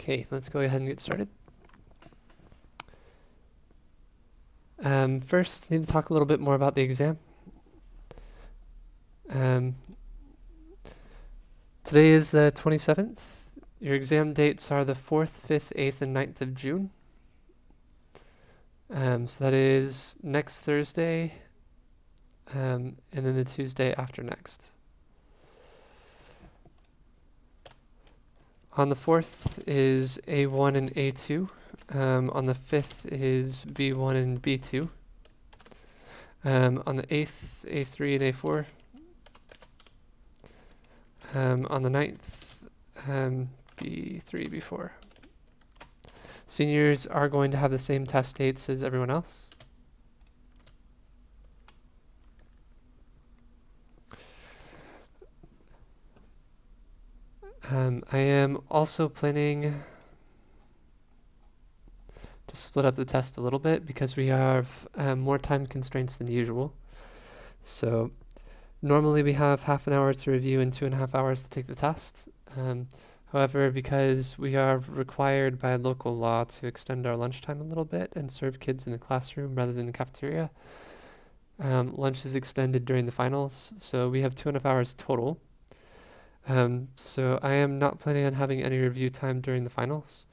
Okay, let's go ahead and get started. First, I need to talk a little bit more about the exam. Today is the 27th. Your exam dates are the 4th, 5th, 8th, and 9th of June. So that is next Thursday, and then the Tuesday after next. On the 4th is A1 and A2. On the 5th is B1 and B2. On the 8th, A3 and A4. On the 9th, B3, B4. Seniors are going to have the same test dates as everyone else. I am also planning to split up the test a little bit because we have more time constraints than usual. So normally we have half an hour to review and 2.5 hours to take the test. However, because we are required by local law to extend our lunchtime a little bit and serve kids in the classroom rather than the cafeteria, lunch is extended during the finals, so we have 2.5 hours total. So I am not planning on having any review time during the finals,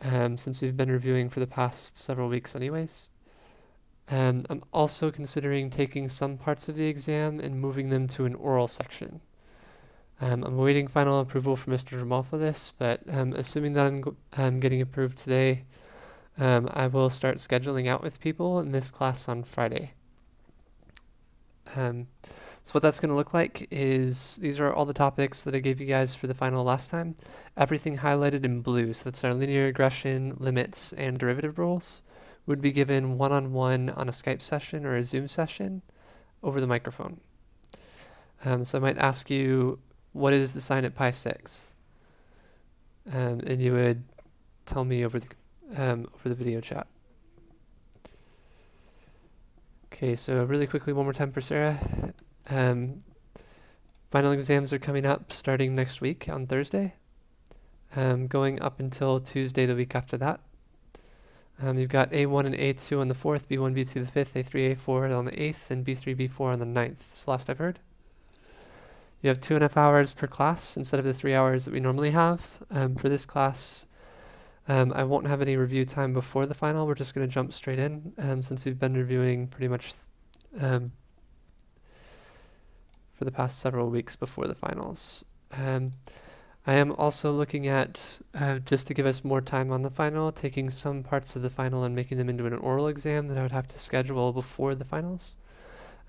since we've been reviewing for the past several weeks anyways. I'm also considering taking some parts of the exam and moving them to an oral section. I'm awaiting final approval from Mr. Jamal for this, but assuming that I'm getting approved today, I will start scheduling out with people in this class on Friday. So what that's going to look like is these are all the topics that I gave you guys for the final last time. Everything highlighted in blue, so that's our linear regression, limits, and derivative rules, would be given one-on-one on a Skype session or a Zoom session over the microphone. So I might ask you, what is the sign at pi 6? And you would tell me over the video chat. Okay, so really quickly, one more time for Sarah. Final exams are coming up starting next week on Thursday, going up until Tuesday the week after that. You've got A1 and A2 on the 4th, B1, B2 the 5th, A3, A4 on the 8th, and B3, B4 on the 9th. That's the last I've heard. You have 2.5 hours per class instead of the 3 hours that we normally have. For this class, I won't have any review time before the final. We're just going to jump straight in, since we've been reviewing pretty much for the past several weeks before the finals. I am also looking at, just to give us more time on the final, taking some parts of the final and making them into an oral exam that I would have to schedule before the finals.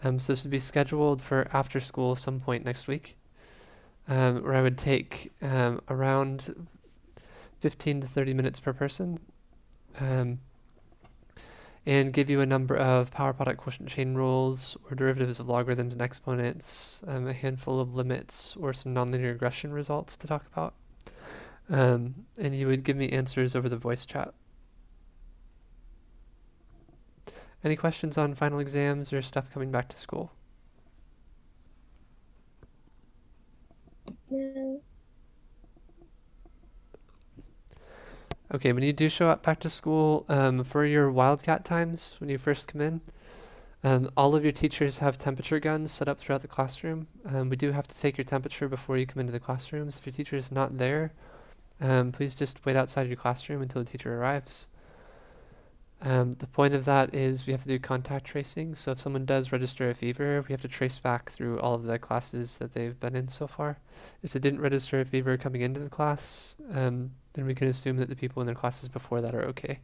So this would be scheduled for after school some point next week, where I would take around 15 to 30 minutes per person, and give you a number of power product quotient chain rules or derivatives of logarithms and exponents, a handful of limits, or some nonlinear regression results to talk about. And you would give me answers over the voice chat. Any questions on final exams or stuff coming back to school? No. Okay, when you do show up back to school, for your wildcat times, when you first come in, all of your teachers have temperature guns set up throughout the classroom. We do have to take your temperature before you come into the classrooms. If your teacher is not there, please just wait outside your classroom until the teacher arrives. The point of that is we have to do contact tracing. So if someone does register a fever, we have to trace back through all of the classes that they've been in so far. If they didn't register a fever coming into the class, then we can assume that the people in their classes before that are okay.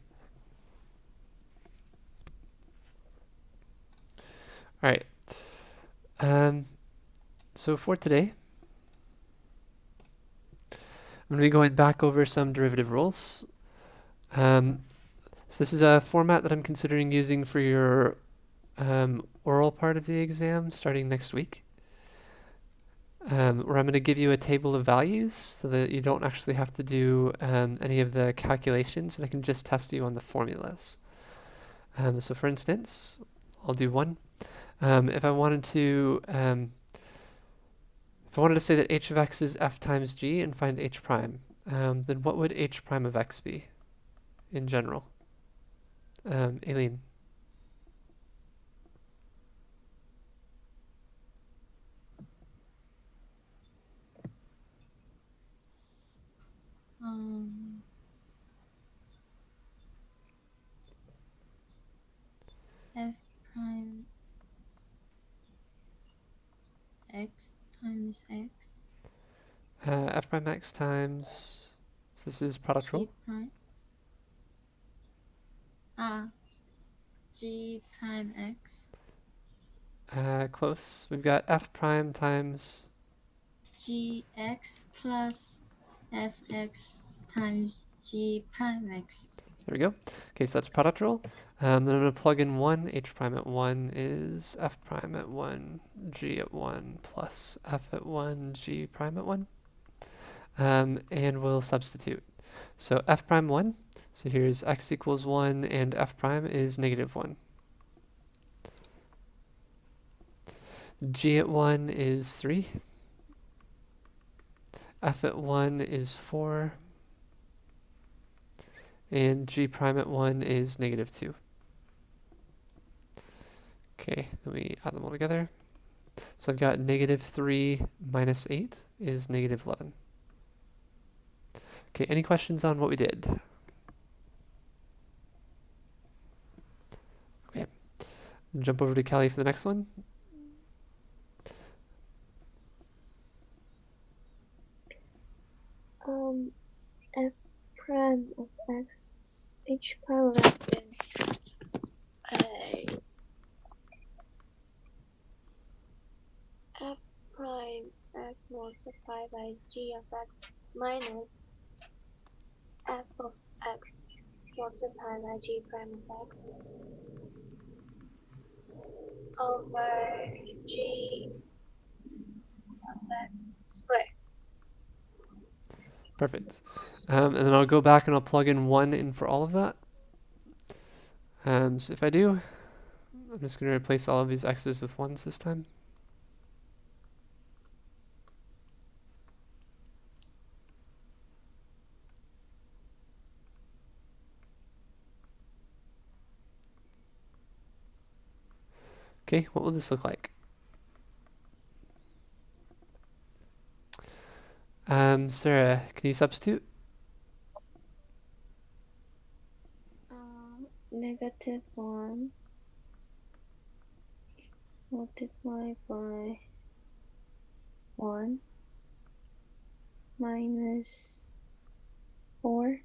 All right. So for today, I'm going to be going back over some derivative rules. So this is a format that I'm considering using for your oral part of the exam starting next week, where I'm going to give you a table of values so that you don't actually have to do any of the calculations, and I can just test you on the formulas. So for instance, I'll do one. If I wanted to say that h of x is f times g and find h prime, then what would h prime of x be in general? Aileen. F prime x times x. F prime x times, so this is product rule. G prime. G prime x. Close. We've got f prime times Gx plus fx times g prime x. There we go. Okay, so that's product rule. Then I'm going to plug in 1. H prime at 1 is f prime at 1, g at 1, plus f at 1, g prime at 1. And we'll substitute. So f prime 1. So here's x equals 1, and f prime is negative 1. G at 1 is 3. F at 1 is 4. And g prime at 1 is negative 2. Okay, then we add them all together. So I've got negative 3 minus 8 is negative 11. Okay, any questions on what we did? Okay, jump over to Kelly for the next one. F prime of x, h prime of x is f prime x multiplied by g of x minus f of x multiplied by g prime of x over g of x squared. Perfect. And then I'll go back and I'll plug in 1 in for all of that. So if I do, I'm just going to replace all of these x's with 1s this time. Okay, what will this look like? Sarah, can you substitute? Negative 1 multiplied by 1 minus 4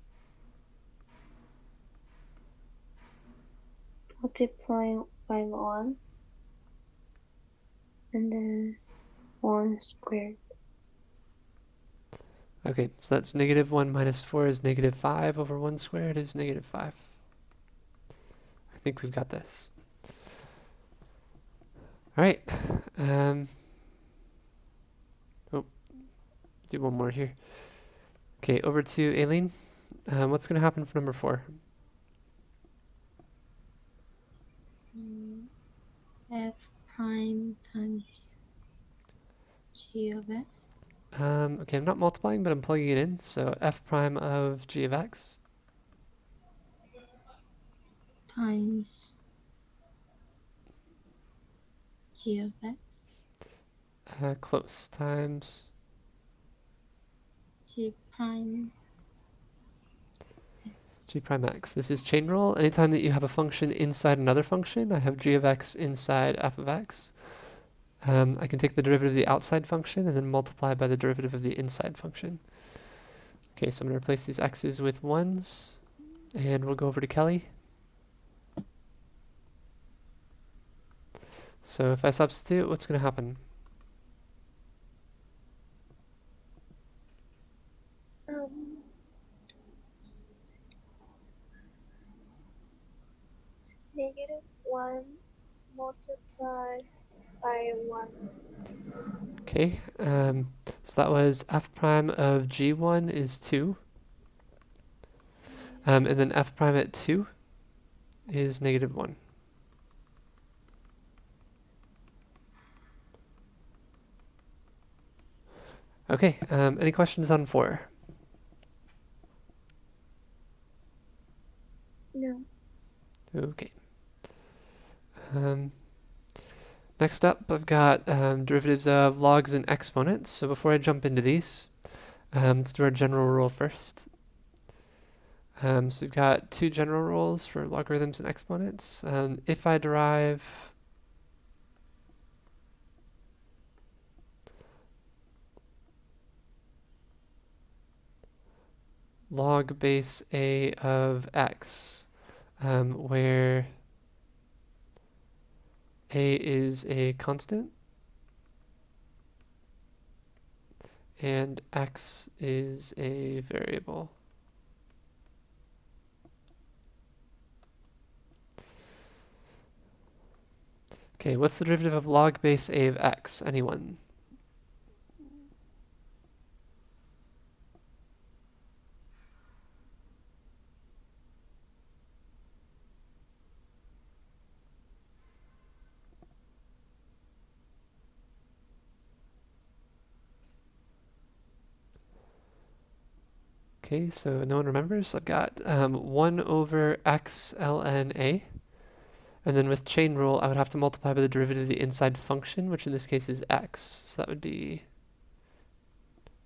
multiplied by 1 and then 1 squared. Okay, so that's negative 1 minus 4 is negative 5 over 1 squared is negative 5. I think we've got this. All right. Do one more here. Okay, over to Aileen. What's going to happen for number 4? F prime times g of x Okay, I'm not multiplying, but I'm plugging it in. So f prime of g of x times g of x close times g prime x. g prime x. This is chain rule. Anytime that you have a function inside another function, I have g of x inside f of x. I can take the derivative of the outside function and then multiply by the derivative of the inside function. Okay, so I'm going to replace these x's with 1s, and we'll go over to Kelly. So if I substitute, what's going to happen? Negative 1 multiplied by 1. Okay, so that was f prime of g1 is 2. And then f prime at 2 is negative 1. Okay, any questions on 4? Okay. Um, Next up, I've got derivatives of logs and exponents. So before I jump into these, let's do our general rule first. So we've got two general rules for logarithms and exponents. If I derive log base a of x, where a is a constant and x is a variable. Okay, what's the derivative of log base a of x? Anyone? Okay, so no one remembers. I've got 1 over x ln a. And then with chain rule, I would have to multiply by the derivative of the inside function, which in this case is x. So that would be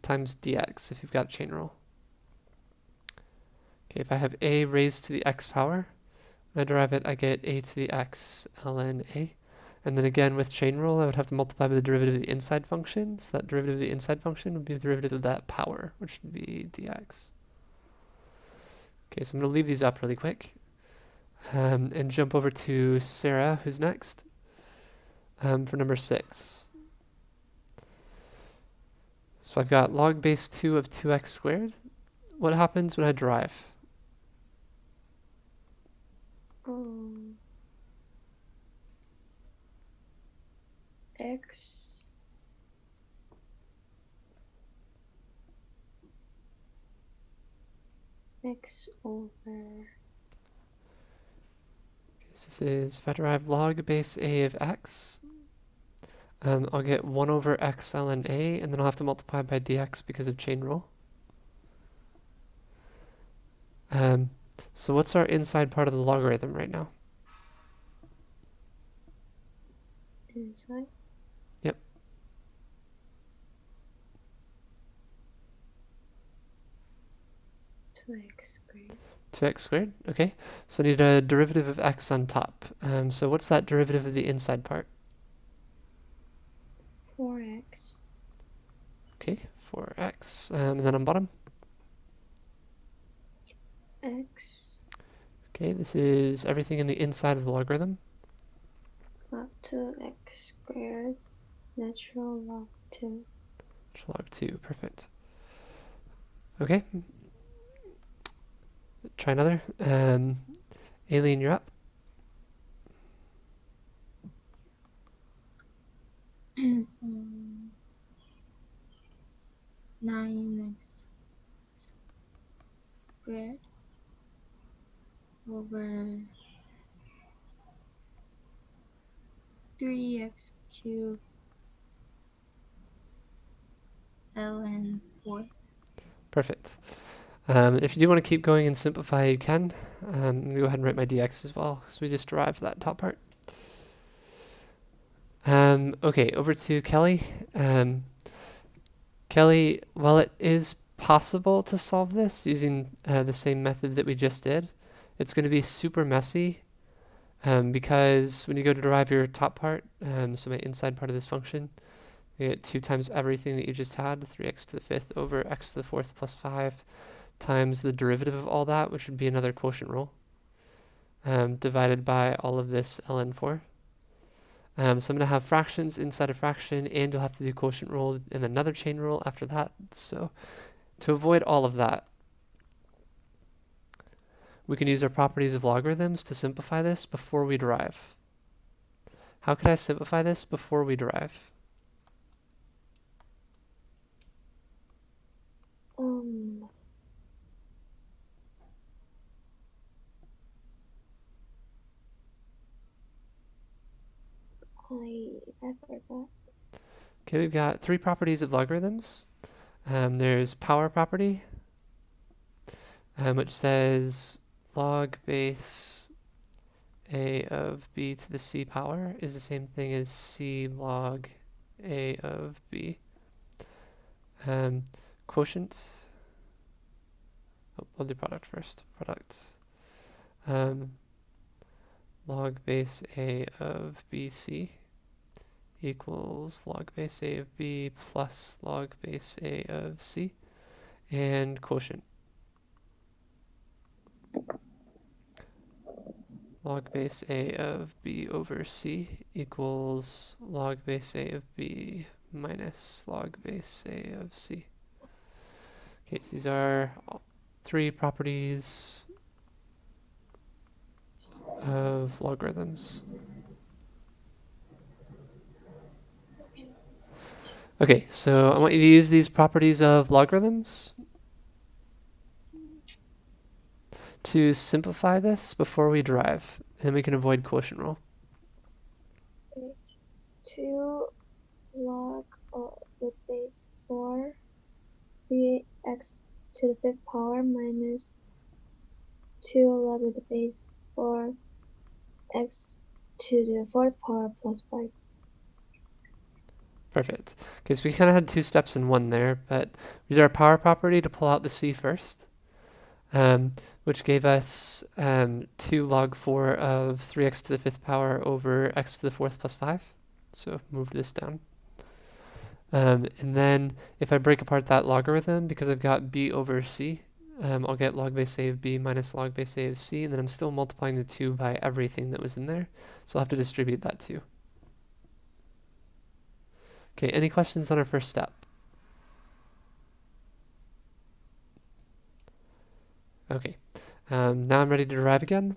times dx if you've got chain rule. Okay, if I have a raised to the x power, when I derive it, I get a to the x ln a. And then again, with chain rule, I would have to multiply by the derivative of the inside function. So that derivative of the inside function would be the derivative of that power, which would be dx. Okay, so I'm going to leave these up really quick and jump over to Sarah, who's next, for number 6. So I've got log base 2 of 2x squared. What happens when I derive? X over This is if I derive log base a of x, I'll get 1 over x ln a, and then I'll have to multiply by dx because of chain rule. So what's our inside part of the logarithm right now? inside. Yep. 2x squared. 2x squared, okay. So I need a derivative of x on top. So what's that derivative of the inside part? 4x. Okay, 4x. And then on bottom? X Okay, this is everything in the inside of the logarithm. up to x squared natural log 2. Log 2, perfect. Okay. Try another. Aileen, you're up. 9x squared over 3x cubed ln 4. Perfect. If you do want to keep going and simplify, you can. I'm going to go ahead and write my dx as well, so we just derived that top part. Okay, over to Kelly. Kelly, while it is possible to solve this using the same method that we just did, it's going to be super messy because when you go to derive your top part, so my inside part of this function, you get 2 times everything that you just had, 3x to the 5th over x to the 4th plus 5 times the derivative of all that, which would be another quotient rule, divided by all of this ln 4. So I'm going to have fractions inside a fraction, and you'll have to do quotient rule and another chain rule after that. So to avoid all of that, we can use our properties of logarithms to simplify this before we derive. How could I simplify this before we derive? I forgot. Okay, we've got 3 properties of logarithms. There's power property, which says log base a of b to the c power is the same thing as c log a of b. Quotient. Oh, we'll do product first. Product. Log base a of bc equals log base a of b plus log base a of c, and quotient. Log base a of b over c equals log base a of b minus log base a of c. Okay, so these are three properties of logarithms. Okay, so I want you to use these properties of logarithms to simplify this before we derive, and we can avoid quotient rule. 2 log with base 4 3x to the 5th power minus 2 log with the base 4 x to the 4th power plus 5. Perfect. Okay, so we kind of had two steps in one there, but we did our power property to pull out the c first, which gave us 2 log 4 of 3x to the 5th power over x to the 4th plus 5. So move this down. And then if I break apart that logarithm, because I've got b over c, I'll get log base a of b minus log base a of c, and then I'm still multiplying the 2 by everything that was in there. So I'll have to distribute that too. Okay, any questions on our first step? Okay, now I'm ready to derive again.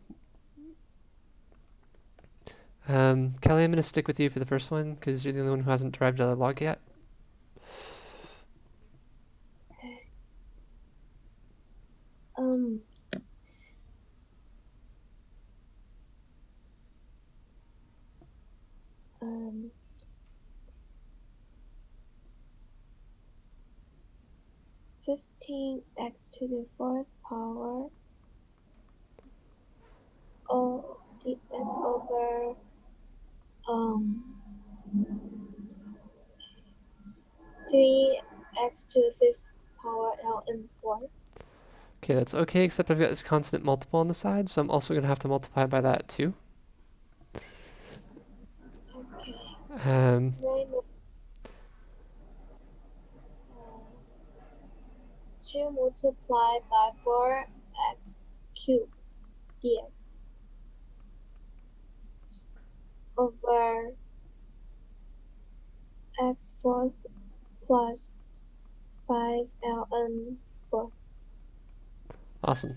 Kelly, I'm going to stick with you for the first one because you're the only one who hasn't derived a log yet. Um, 15x to the 4th power dx over 3x to the 5th power ln4. Okay, that's okay, except I've got this constant multiple on the side, so I'm also going to have to multiply by that too. Okay. Um, Minus 2 multiplied by 4x cubed dx over x fourth plus 5 ln4. Awesome.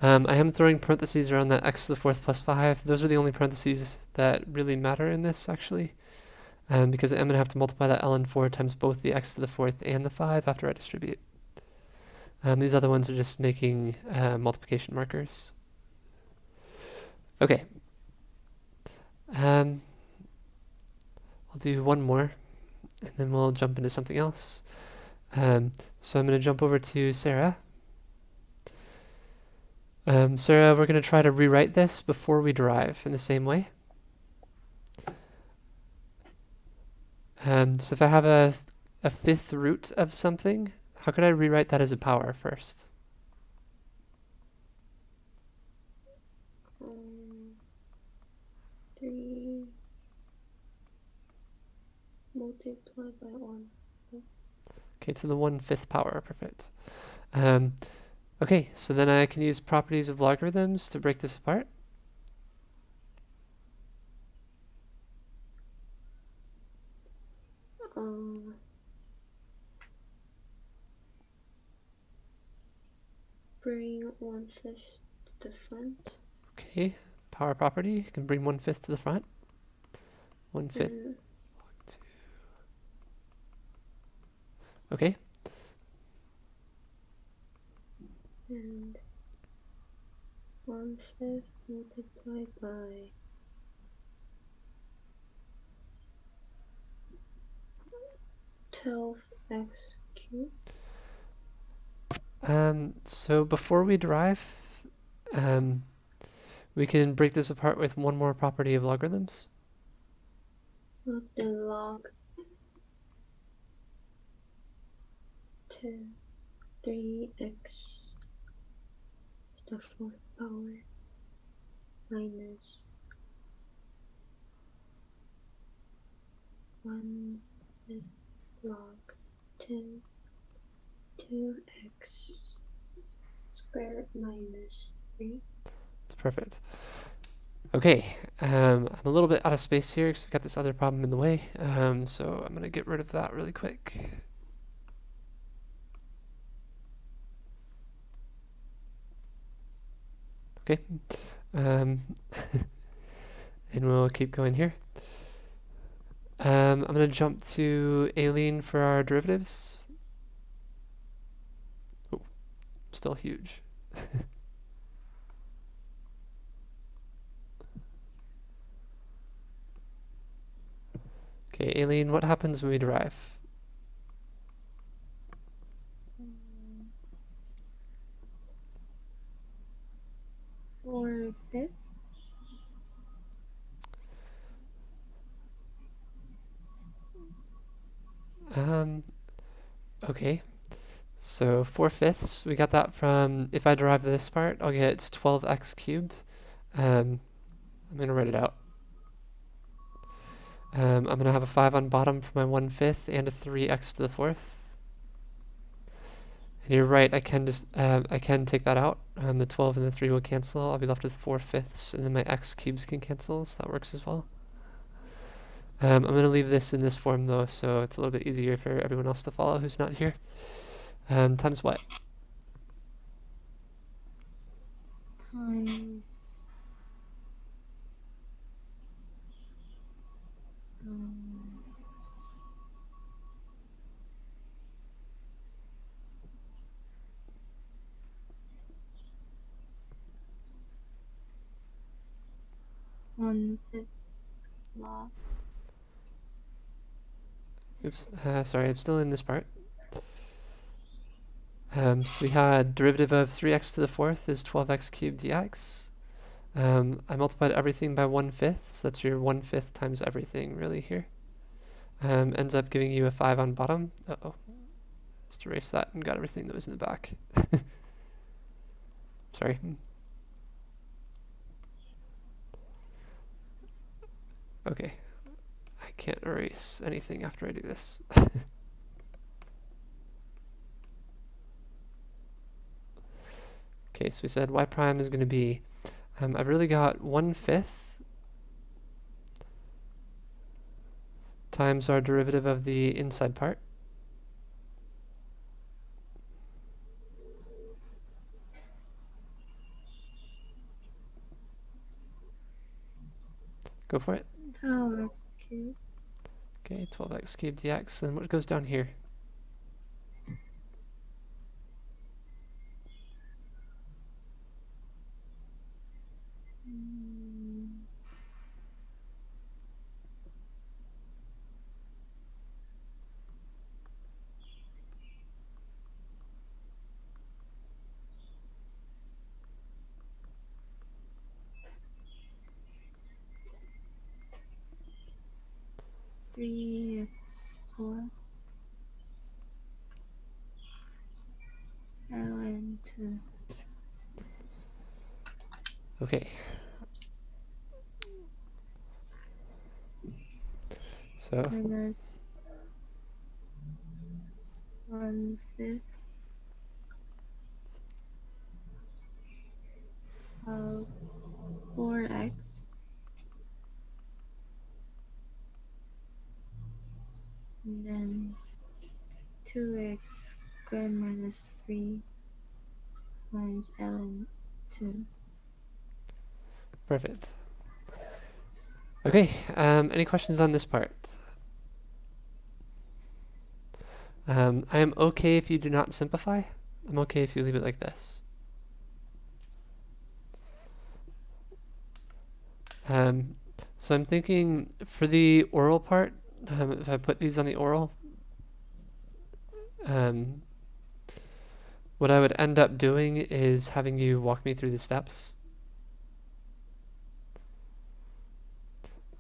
I am throwing parentheses around that x to the 4th plus 5. Those are the only parentheses that really matter in this, actually. Because I'm going to have to multiply that ln 4 times both the x to the 4th and the 5 after I distribute. These other ones are just making multiplication markers. Okay. I'll do one more, and then we'll jump into something else. So I'm going to jump over to Sarah. Sarah, we're going to try to rewrite this before we derive in the same way. So if I have a fifth root of something, how could I rewrite that as a power first? 3 multiplied by 1. Okay, to the 1/5 power, perfect. Okay, so then I can use properties of logarithms to break this apart. Bring 1/5 to the front. Okay, power property, you can bring 1/5 to the front. 1/5. Okay. And 1/5 multiplied by 12x cubed. So before we derive, We can break this apart with one more property of logarithms. Of the log to 3x to the fourth power minus 1/5 log to 2x squared minus 3. It's perfect. Okay, I'm a little bit out of space here because we've got this other problem in the way, so I'm going to get rid of that really quick. Okay, and we'll keep going here. I'm going to jump to Aileen for our derivatives. Oh, still huge. Okay, Aileen, what happens when we derive? 4/5. Okay, so 4/5, we got that from, if I derive this part, I'll get 12x cubed. I'm going to write it out. I'm going to have a 5 on bottom for my 1/5 and a 3x to the fourth. And you're right, I can take that out. The 12 and the 3 will cancel. I'll be left with 4/5, and then my x cubes can cancel, so that works as well. I'm going to leave this in this form though, so it's a little bit easier for everyone else to follow who's not here. Times what? Times 1/5 log. Oops, sorry, I'm still in this part. So we had derivative of 3x to the fourth is 12x cubed dx. I multiplied everything by 1/5, so that's your 1/5 times everything really here. Ends up giving you a 5 on bottom. Uh-oh. Just erase that and got everything that was in the back. Sorry. Okay. I can't erase anything after I do this. Okay, so we said y prime is going to be, I've really got 1/5 times our derivative of the inside part. Go for it. 12x cubed. Okay, 12x cubed dx. Then what goes down here? Mm, 3x4 ln 2 Okay. So minus 1/5 of 4x, and then 2x squared minus 3 times ln 2. perfect. Okay, any questions on this part? I am okay if you do not simplify. I'm okay if you leave it like this. So I'm thinking for the oral part, if I put these on the oral, what I would end up doing is having you walk me through the steps.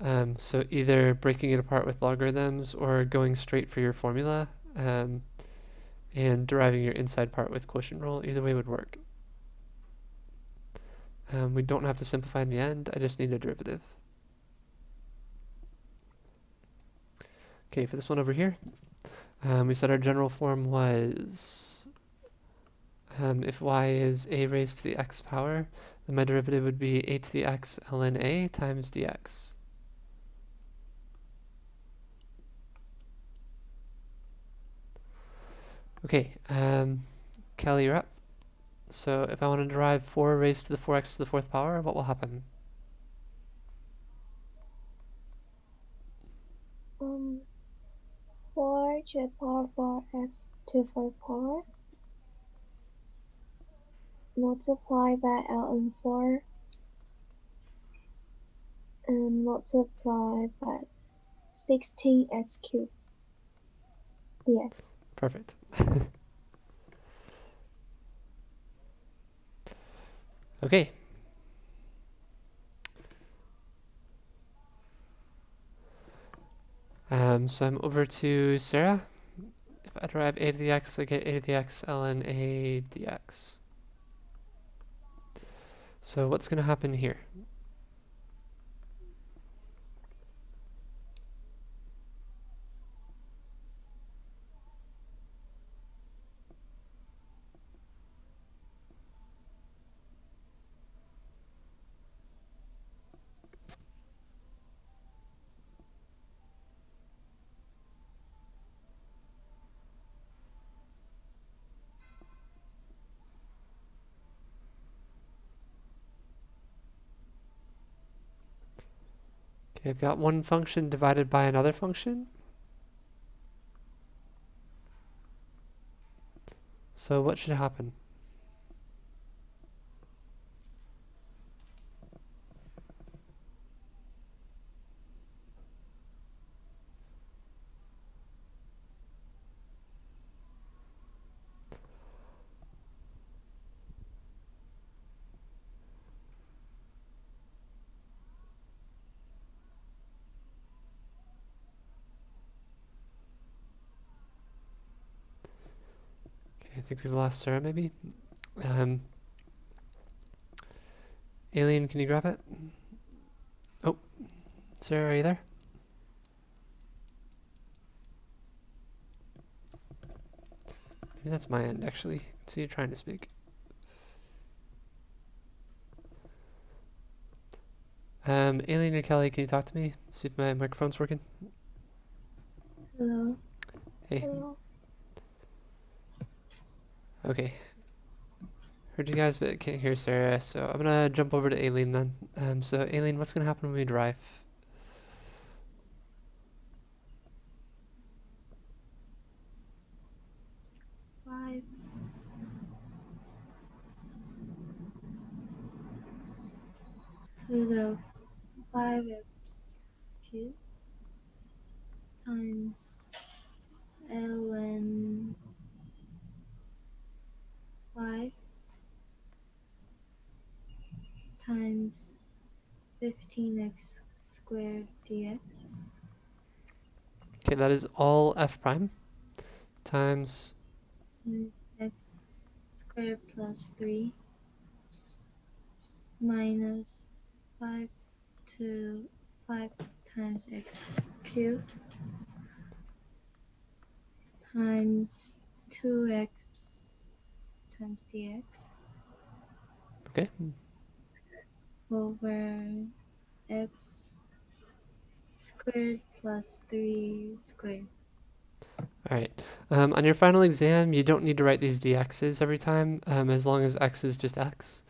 So either breaking it apart with logarithms or going straight for your formula and deriving your inside part with quotient rule. Either way would work. We don't have to simplify in the end. I just need a derivative. Okay, for this one over here, we said our general form was if y is a raised to the x power, then my derivative would be a to the x ln a times dx. Okay, Kelly, you're up. So if I want to derive 4 raised to the 4x to the 4th power, what will happen? 4 to the power 4x to the 4th power multiplied by ln 4 and multiplied by 16x cubed dx. Perfect. Okay. So I'm over to Sarah. If I derive a to the x, I get a to the x ln a dx. So what's going to happen here? Okay, I've got one function divided by another function. So what should happen? Okay, I think we've lost Sarah maybe. Alien, can you grab it? Oh, Sarah, are you there? Maybe that's my end, actually. So you're trying to speak. Alien or Kelly, can you talk to me? See if my microphone's working. Hello. Hey. Hello. Okay. Heard you guys, but can't hear Sarah, so I'm gonna jump over to Alien then. So Alien, what's gonna happen when we derive? 5 to the 5x cubed times ln 5 times 15x squared dx. Okay, that is all f prime times, Times x squared plus 3 minus 5 to 5 times x cubed times 2x times dx okay, over x squared plus 3 squared. alright. On your final exam, you don't need to write these dx's every time, as long as x is just x.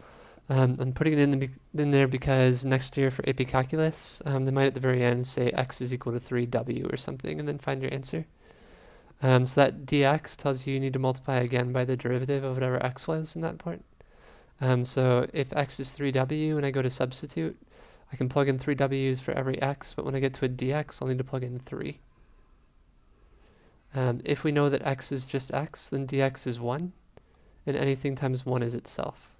I'm putting it in there because next year for AP Calculus, they might at the very end say x is equal to 3w or something, and then find your answer. So that dx tells you need to multiply again by the derivative of whatever x was in that point. So if x is 3w and I go to substitute, I can plug in 3w's for every x, but when I get to a dx, I'll need to plug in 3. If we know that x is just x, then dx is 1, and anything times 1 is itself.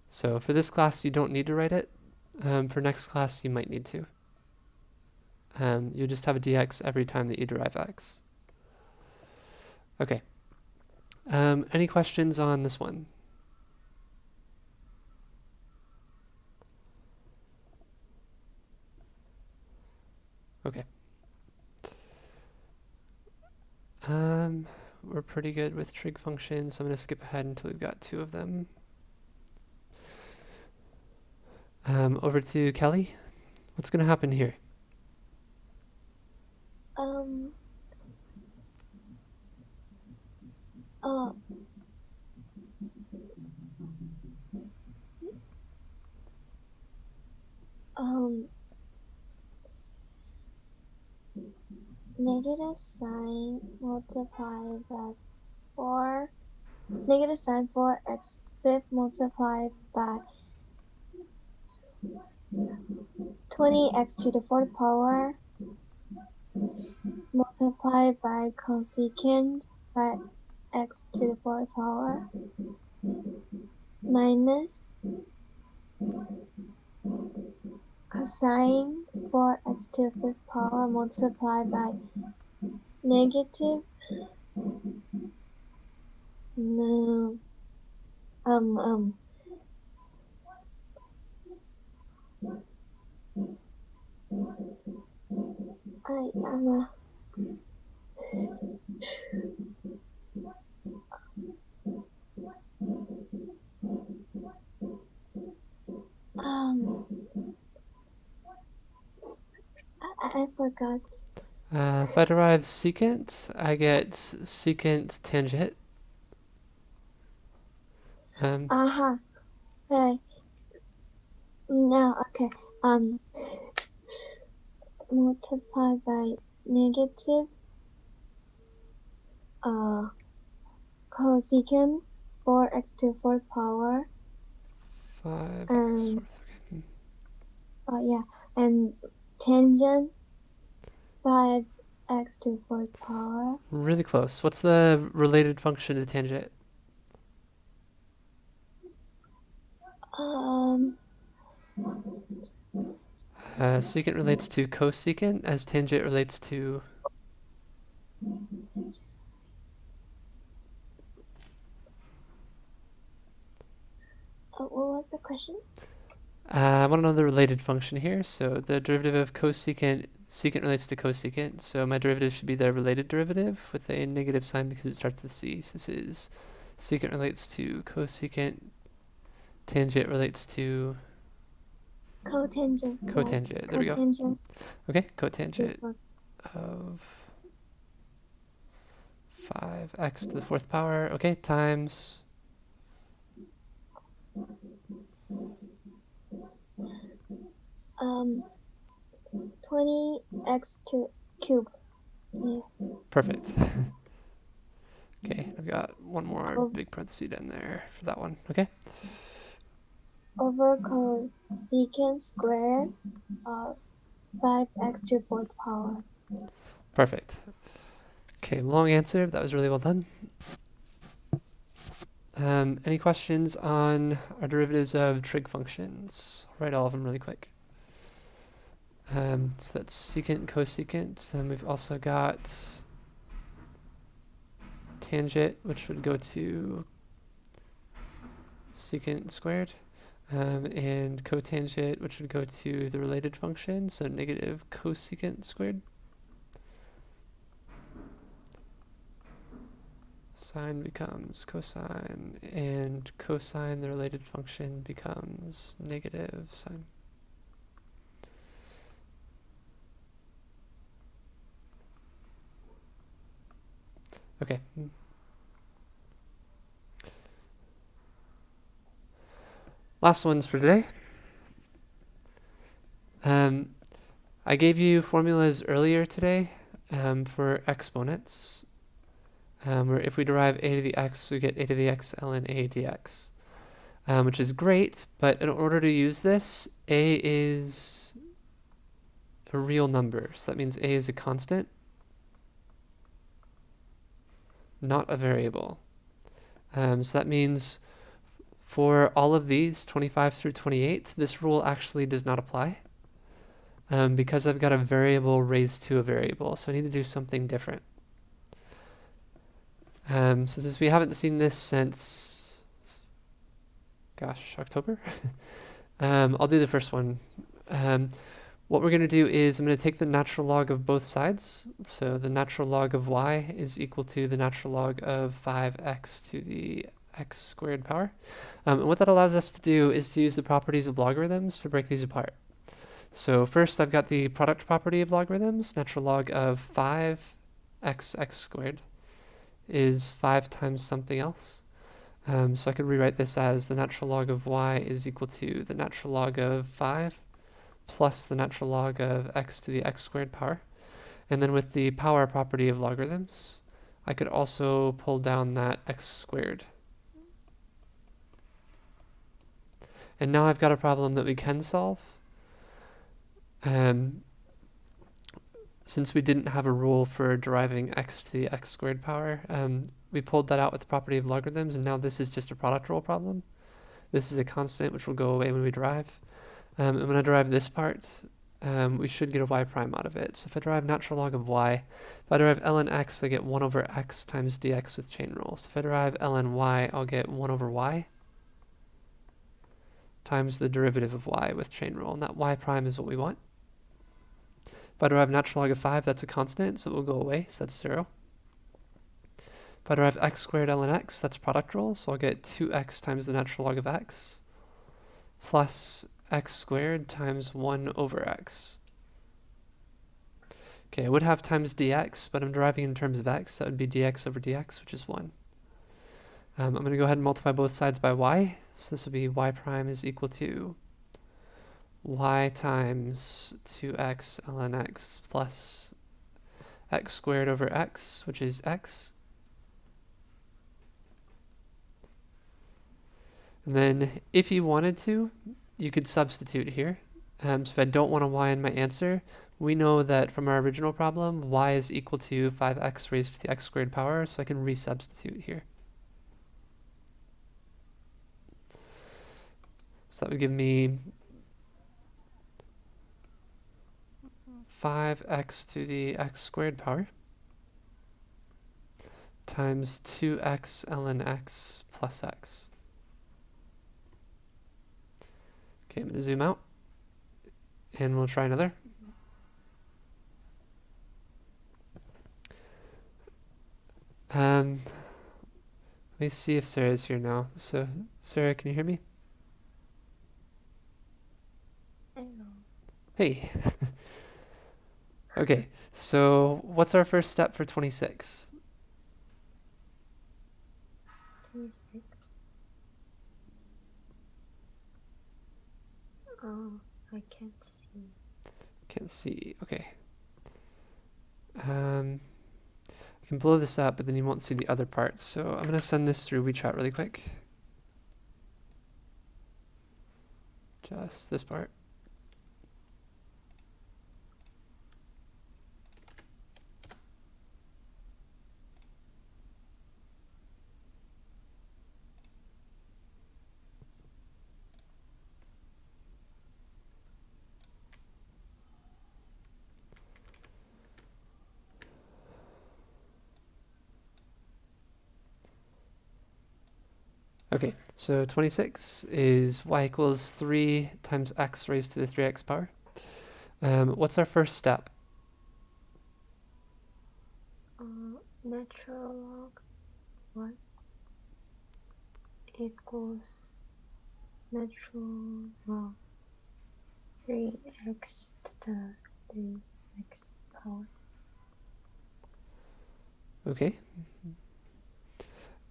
So for this class, you don't need to write it. For next class, you might need to. You just have a dx every time that you derive x. Okay. Any questions on this one? Okay. We're pretty good with trig functions, so I'm going to skip ahead until we've got 2 of them. Over to Kelly. What's going to happen here? Um, uh, s- um, negative sign multiplied by 4, negative sign 4x fifth multiplied by 20x to the fourth power multiplied by cosecant by x to the fourth power minus cosine 4x to the fifth power multiplied by negative no I'm I forgot. If I derive secant, I get secant tangent. Okay. Now, okay. Multiplied by negative cosecant 4x to the fourth power 5x fourth. Okay. and tangent 5x to the fourth power. Really close. What's the related function to tangent? Secant relates to cosecant as tangent relates to... What was the question? I want to know the related function here. So the derivative of cosecant, secant relates to cosecant. So my derivative should be the related derivative with a negative sign because it starts with c. So this is secant relates to cosecant, tangent relates to Cotangent. cotangent. There we go. Cotangent. Okay, cotangent of 5x to the fourth power. Okay, times 20x to cube. Yeah. perfect. Okay, I've got one more big parenthesis down there for that one. Okay. Over cosecant squared of 5x to the fourth power. Perfect. Okay, long answer. That was really well done. Any questions on our derivatives of trig functions? I'll write all of them really quick. So that's secant and cosecant. Then we've also got tangent, which would go to secant squared, and cotangent, which would go to the related function, so negative cosecant squared. Sine becomes cosine, and cosine, the related function, becomes negative sine. Okay. Last ones for today. I gave you formulas earlier today for exponents, where if we derive a to the x, we get a to the x ln a dx, which is great, but in order to use this, a is a real number. So that means a is a constant, not a variable. So that means For all of these, 25 through 28, this rule actually does not apply because I've got a variable raised to a variable, so I need to do something different. So since we haven't seen this since, gosh, October, I'll do the first one. What we're going to do is I'm going to take the natural log of both sides. So the natural log of y is equal to the natural log of 5x to the x squared power. And what that allows us to do is to use the properties of logarithms to break these apart. So first I've got the product property of logarithms. Natural log of 5x squared is 5 times something else. So I could rewrite this as the natural log of y is equal to the natural log of 5 plus the natural log of x to the x squared power. And then with the power property of logarithms, I could also pull down that x squared. And now I've got a problem that we can solve. Since we didn't have a rule for deriving x to the x squared power, we pulled that out with the property of logarithms, and now this is just a product rule problem. This is a constant which will go away when we derive. And when I derive this part, we should get a y prime out of it. So if I derive natural log of y, if I derive ln x, I get 1 over x times dx with chain rule. So if I derive ln y, I'll get 1 over y times the derivative of y with chain rule. And that y prime is what we want. If I derive natural log of 5, that's a constant, so it will go away, so that's 0. If I derive x squared ln x, that's product rule, so I'll get 2x times the natural log of x plus x squared times 1 over x. Okay, I would have times dx, but I'm deriving in terms of x. That would be dx over dx, which is 1. I'm going to go ahead and multiply both sides by y. So this will be y prime is equal to y times 2x ln x plus x squared over x, which is x. And then if you wanted to, you could substitute here. So if I don't want a y in my answer, we know that from our original problem, y is equal to 5x raised to the x squared power, so I can resubstitute here. So that would give me 5x to the x squared power times 2x ln x plus x. Okay, I'm going to zoom out, and we'll try another. Let me see if Sarah's here now. So, Sarah, can you hear me? Hello. Hey. Okay, so what's our first step for 26? 26. Oh, I can't see. Can't see. Okay. I can blow this up, but then you won't see the other parts. So I'm going to send this through WeChat really quick. Just this part. Okay, so 26 is y equals 3 times x raised to the 3x power. What's our first step? Natural log 1 equals natural log 3x to the 3x power. Okay.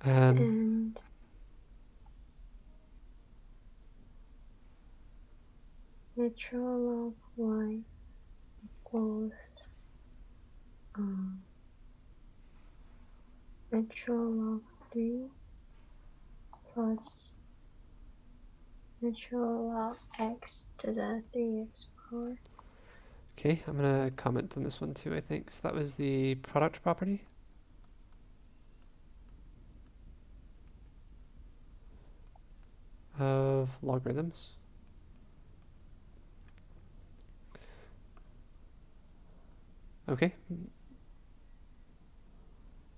And natural log y equals natural log 3 plus natural log x to the 3x power. Okay, I'm going to comment on this one too, I think. So that was the product property. of logarithms. Okay,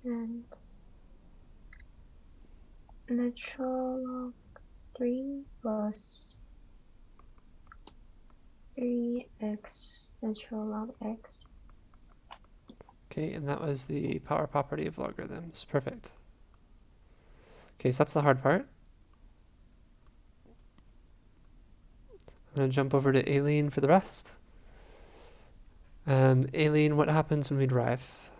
And natural log 3 plus 3x natural log x. okay, and that was the power property of logarithms. Perfect. Okay, so that's the hard part. I'm going to jump over to Aileen for the rest. Aileen, what happens when we derive?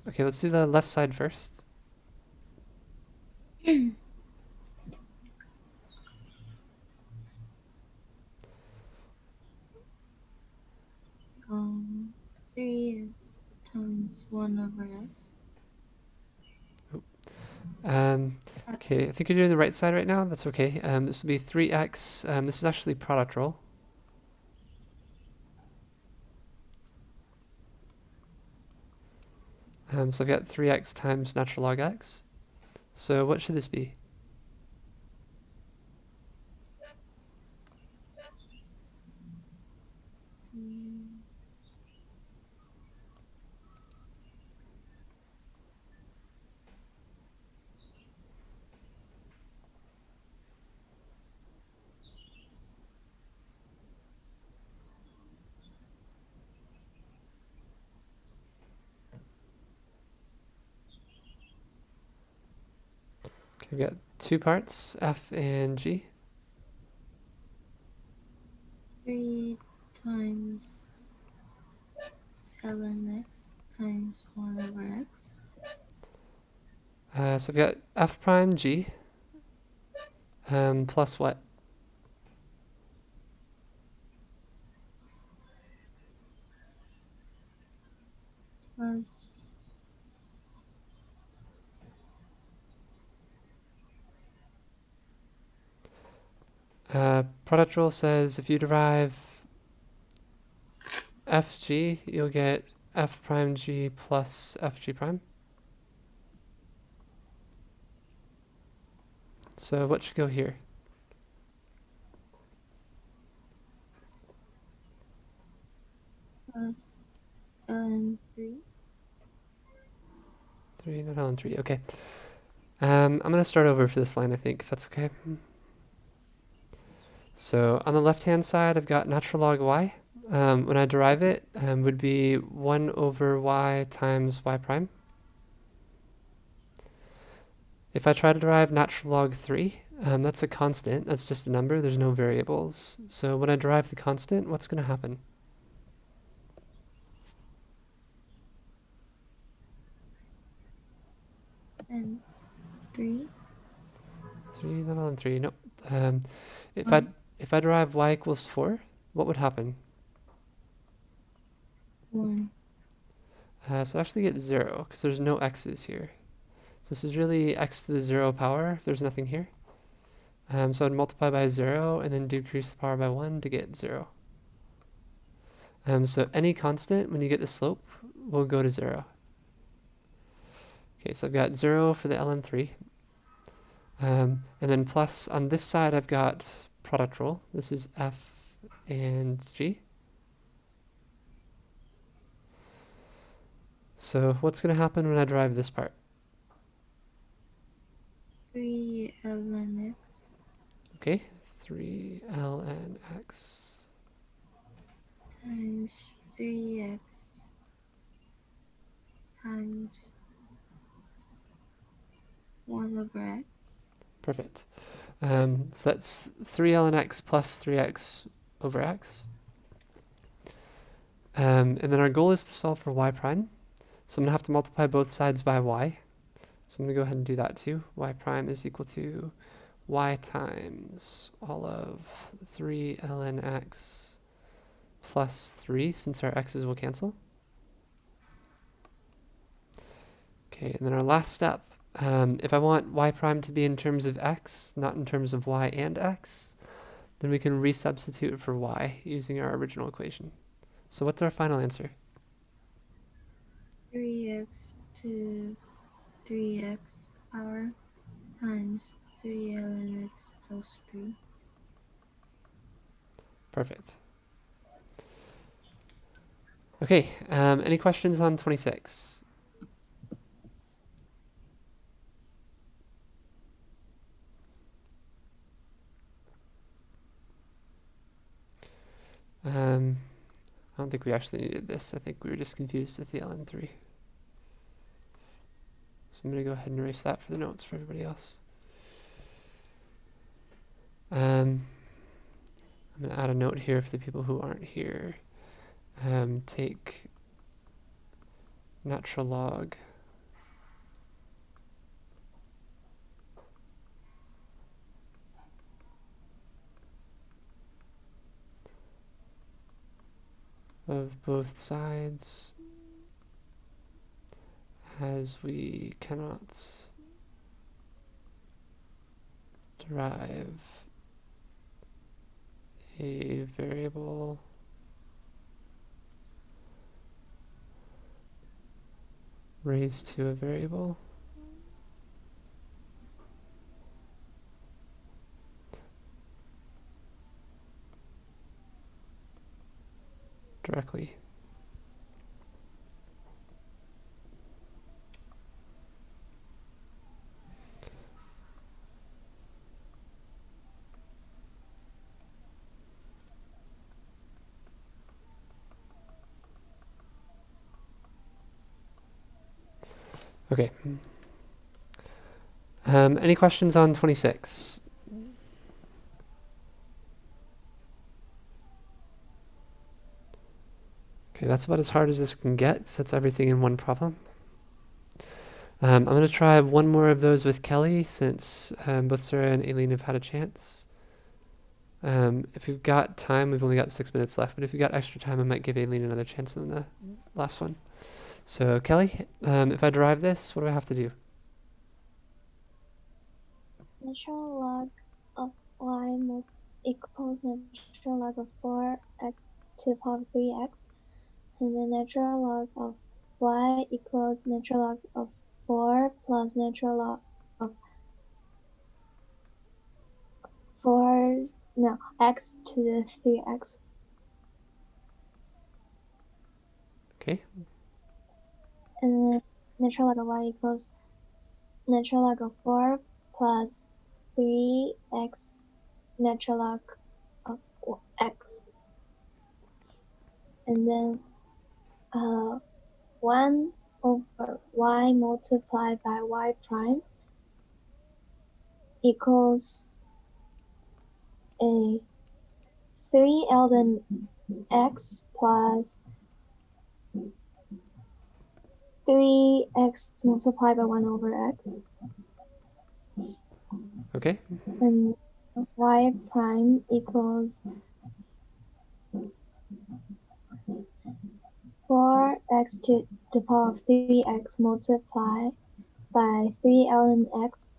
Okay, let's do the left side first. 3x times 1 over x. Okay, I think you're doing the right side right now. That's okay. This will be 3x. This is actually product rule. So I've got 3x times natural log x. So what should this be? Okay, we've got two parts, f and g. 3 times ln x times 1 over x. So I've got f prime g plus what? Plus Product rule says if you derive fg, you'll get f prime g plus fg prime. So what should go here? plus ln 3. 3, not ln 3. Okay. I'm going to start over for this line, I think, if that's okay. So on the left-hand side, I've got natural log y. When I derive it, would be 1 over y times y prime. If I try to derive natural log 3, that's a constant. That's just a number. There's no variables. So when I derive the constant, what's going to happen? And 3. 3, not ln 3. Nope. If I derive y equals 4, what would happen? 1. So I actually get 0, because there's no x's here. So this is really x to the 0 power if there's nothing here. So I'd multiply by 0 and then decrease the power by 1 to get 0. So any constant, when you get the slope, will go to 0. Okay, so I've got 0 for the ln 3. And then plus, on this side, I've got product rule. This is f and g. So what's going to happen when I derive this part? 3 ln x. Okay, 3 ln x. Times 3x times 1 over x. Perfect. So that's 3 ln x plus 3x over x. And then our goal is to solve for y prime. So I'm going to have to multiply both sides by y. So I'm going to go ahead and do that too. Y prime is equal to y times all of 3 ln x plus 3, since our x's will cancel. Okay, and then our last step if I want y prime to be in terms of x, not in terms of y and x, then we can resubstitute for y using our original equation. So what's our final answer? 3x to 3x power times 3 ln x plus 3. Perfect. Okay, any questions on 26? I don't think we actually needed this. I think we were just confused with the ln3. So I'm going to go ahead and erase that for the notes for everybody else. I'm going to add a note here for the people who aren't here. Take natural log of both sides, as we cannot derive a variable raised to a variable directly. Okay. Any questions on 26? Okay, that's about as hard as this can get, because that's everything in one problem. I'm going to try one more of those with Kelly, since both Sarah and Aileen have had a chance. If we've got time, we've only got 6 minutes left, but if we've got extra time, I might give Aileen another chance in the last one. So Kelly, if I derive this, what do I have to do? Natural log of y equals natural log of 4x to the power of 3x, and then natural log of y equals natural log of 4 plus natural log of x to the 3x. Okay. And then natural log of y equals natural log of 4 plus 3x natural log of x. And then 1 over y multiplied by y prime equals a 3 ln x plus 3x multiplied by 1 over x. Okay. And y prime equals 4x to the power of 3x multiplied by 3 ln x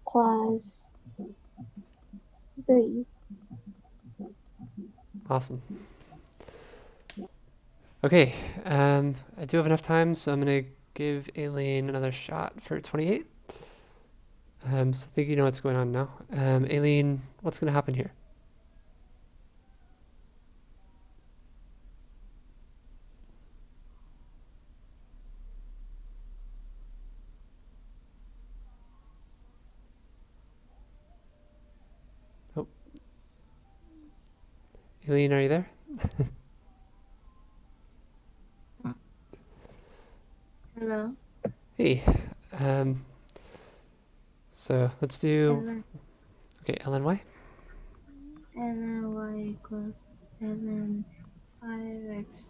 plus 3. Awesome. Okay. I do have enough time, so I'm going to give Aileen another shot for 28. So I think you know what's going on now. Aileen, what's going to happen here? Oh. Aileen, are you there? Hello? Hey. So let's do... ln, Okay, LNY. ln y equals ln 5x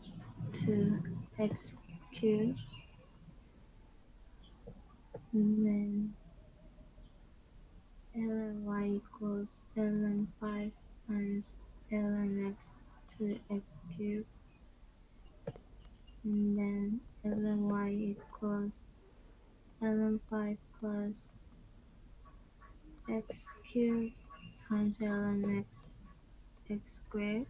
to x cubed. And then ln y equals ln 5 times ln x to x cubed. And then ln y equals ln 5 plus x cubed times ln x squared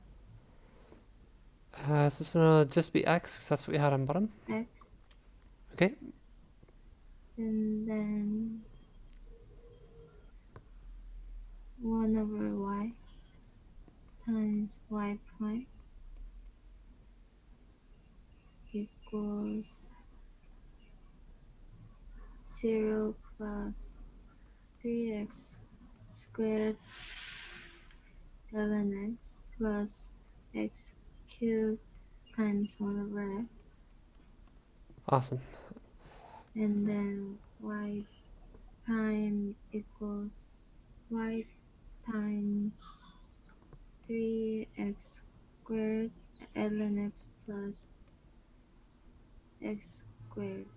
So this one will just be x, 'cause that's what we had on bottom. x, Okay. and then 1 over y times y prime equals 0 plus 3x squared ln x plus x cubed times 1 over x, Awesome. and then y prime equals y times 3x squared ln x plus x squared.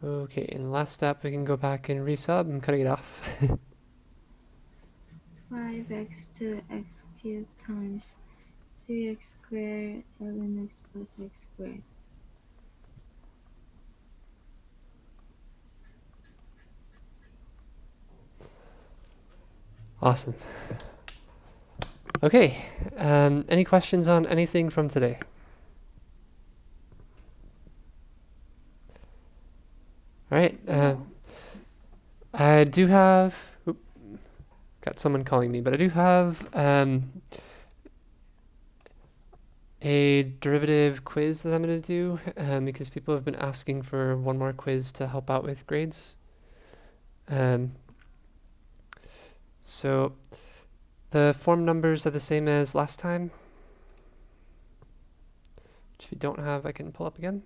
Okay, and the last step, we can go back and resub. I'm cutting it off. 5x to x cubed times 3x squared ln x plus x squared. Awesome. Okay. Any questions on anything from today? All right. I do have. Got someone calling me, but I do have a derivative quiz that I'm going to do because people have been asking for one more quiz to help out with grades. So the form numbers are the same as last time. Which if you don't have, I can pull up again.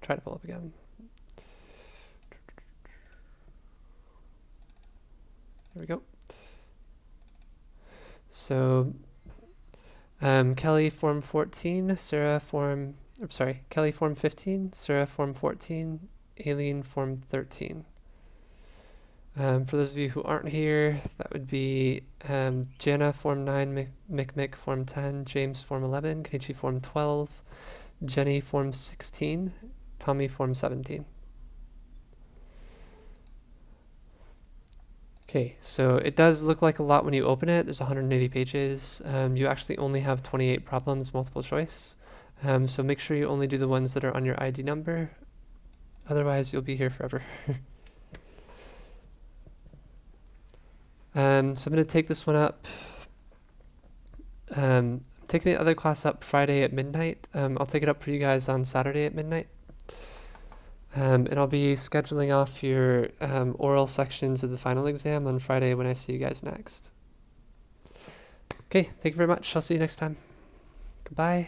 Try to pull up again. There we go. So Kelly form 14, Kelly form 15, Sarah form 14, Aileen form 13. For those of you who aren't here, that would be Jana form 9, Mick form 10, James form 11, Kenichi form 12, Jenny form 16, Tommy form 17. Okay, so it does look like a lot when you open it. There's 180 pages. You actually only have 28 problems, multiple choice. So make sure you only do the ones that are on your ID number. Otherwise, you'll be here forever. So I'm going to take this one up. I'm taking the other class up Friday at midnight. I'll take it up for you guys on Saturday at midnight. And I'll be scheduling off your oral sections of the final exam on Friday when I see you guys next. Okay, thank you very much. I'll see you next time. Goodbye.